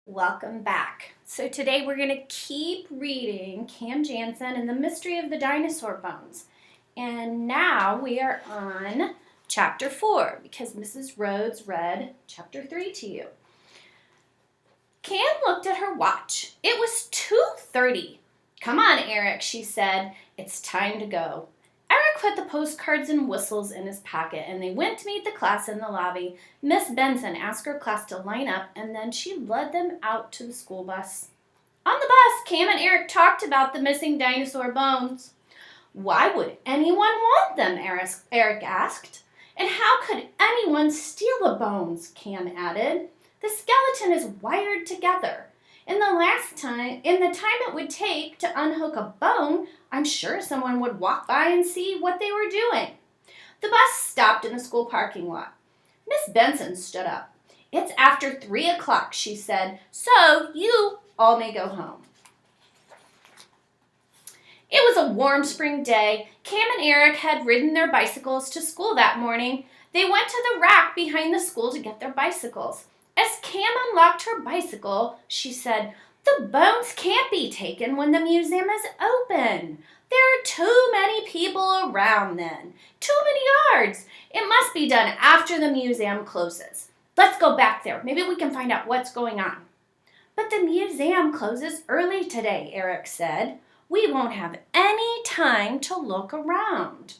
Welcome back. So today we're going to keep reading Cam Jansen and the Mystery of the Dinosaur Bones. And now we are on chapter 4 because Mrs. Rhodes read chapter 3 to you. Cam looked at her watch. It was 2:30. "Come on, Eric," she said. "It's time to go." Eric put the postcards and whistles in his pocket, and they went to meet the class in the lobby. Miss Benson asked her class to line up, and then she led them out to the school bus. On the bus, Cam and Eric talked about the missing dinosaur bones. "Why would anyone want them?" Eric asked. "And how could anyone steal the bones?" Cam added. "The skeleton is wired together. In the time it would take to unhook a bone, I'm sure someone would walk by and see what they were doing." The bus stopped in the school parking lot. Miss Benson stood up. "It's after 3 o'clock, she said, "so you all may go home." It was a warm spring day. Cam and Eric had ridden their bicycles to school that morning. They went to the rack behind the school to get their bicycles. As Cam unlocked her bicycle, she said, "The bones can't be taken when the museum is open. There are too many people around then. Too many guards. It must be done after the museum closes. Let's go back there. Maybe we can find out what's going on." "But the museum closes early today," Eric said. "We won't have any time to look around."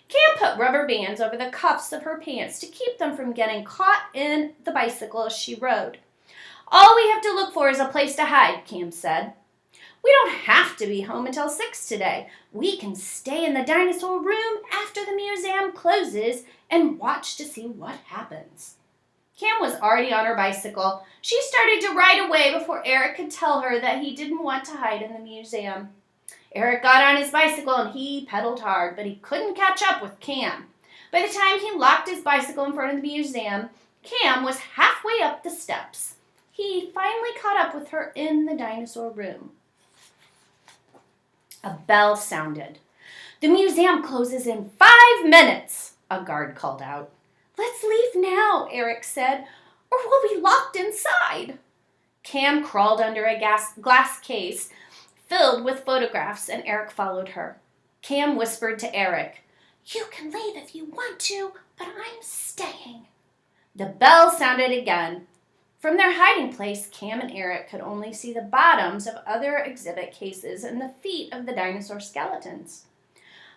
Cam put rubber bands over the cuffs of her pants to keep them from getting caught in the bicycle as she rode. "All we have to look for is a place to hide," Cam said. "We don't have to be home until 6 today. We can stay in the dinosaur room after the museum closes and watch to see what happens." Cam was already on her bicycle. She started to ride away before Eric could tell her that he didn't want to hide in the museum. Eric got on his bicycle and he pedaled hard, but he couldn't catch up with Cam. By the time he locked his bicycle in front of the museum, Cam was halfway up the steps. He finally caught up with her in the dinosaur room. A bell sounded. "The museum closes in 5 minutes, a guard called out. "Let's leave now," Eric said, "or we'll be locked inside." Cam crawled under a glass case filled with photographs, and Eric followed her. Cam whispered to Eric, "You can leave if you want to, but I'm staying." The bell sounded again. From their hiding place, Cam and Eric could only see the bottoms of other exhibit cases and the feet of the dinosaur skeletons.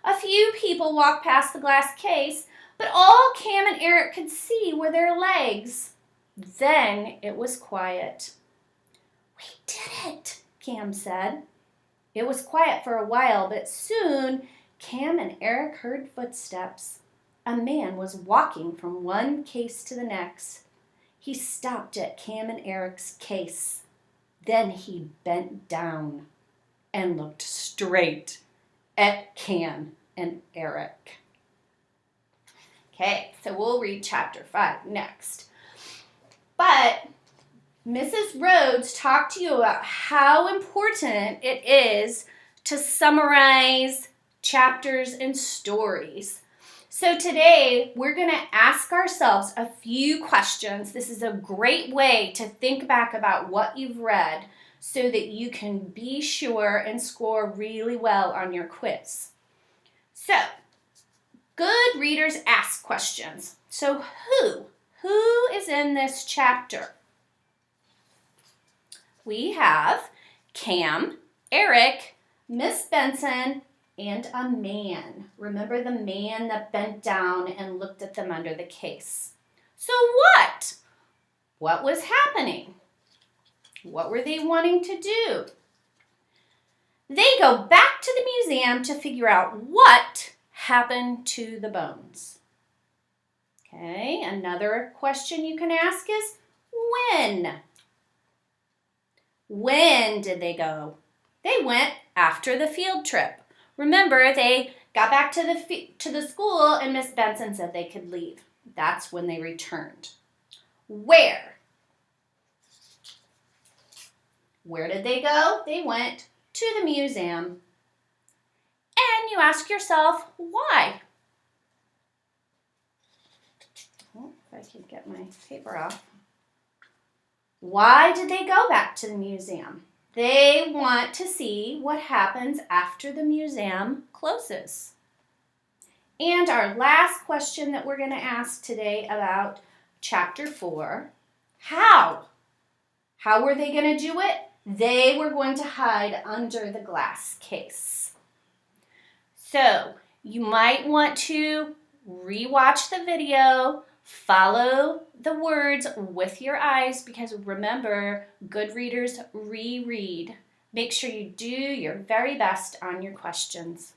A few people walked past the glass case, but all Cam and Eric could see were their legs. Then it was quiet. "We did it," Cam said. It was quiet for a while, but soon Cam and Eric heard footsteps. A man was walking from one case to the next. He stopped at Cam and Eric's case. Then he bent down and looked straight at Cam and Eric. Okay, so we'll read chapter 5 next. But Mrs. Rhodes talked to you about how important it is to summarize chapters and stories. So today we're going to ask ourselves a few questions. This is a great way to think back about what you've read so that you can be sure and score really well on your quiz. So, good readers ask questions. So who is in this chapter? We have Cam, Eric, Miss Benson, and a man. Remember the man that bent down and looked at them under the case. So what? What was happening? What were they wanting to do? They go back to the museum to figure out what happened to the bones. Okay, another question you can ask is when? When did they go? They went after the field trip. Remember, they got back to the school and Miss Benson said they could leave. That's when they returned. Where? Where did they go? They went to the museum. And you ask yourself, why? Oh, if I can get my paper off. Why did they go back to the museum? They want to see what happens after the museum closes. And our last question that we're going to ask today about Chapter 4, how? How were they going to do it? They were going to hide under the glass case. So you might want to rewatch the video, follow the words with your eyes, because remember, good readers reread. Make sure you do your very best on your questions.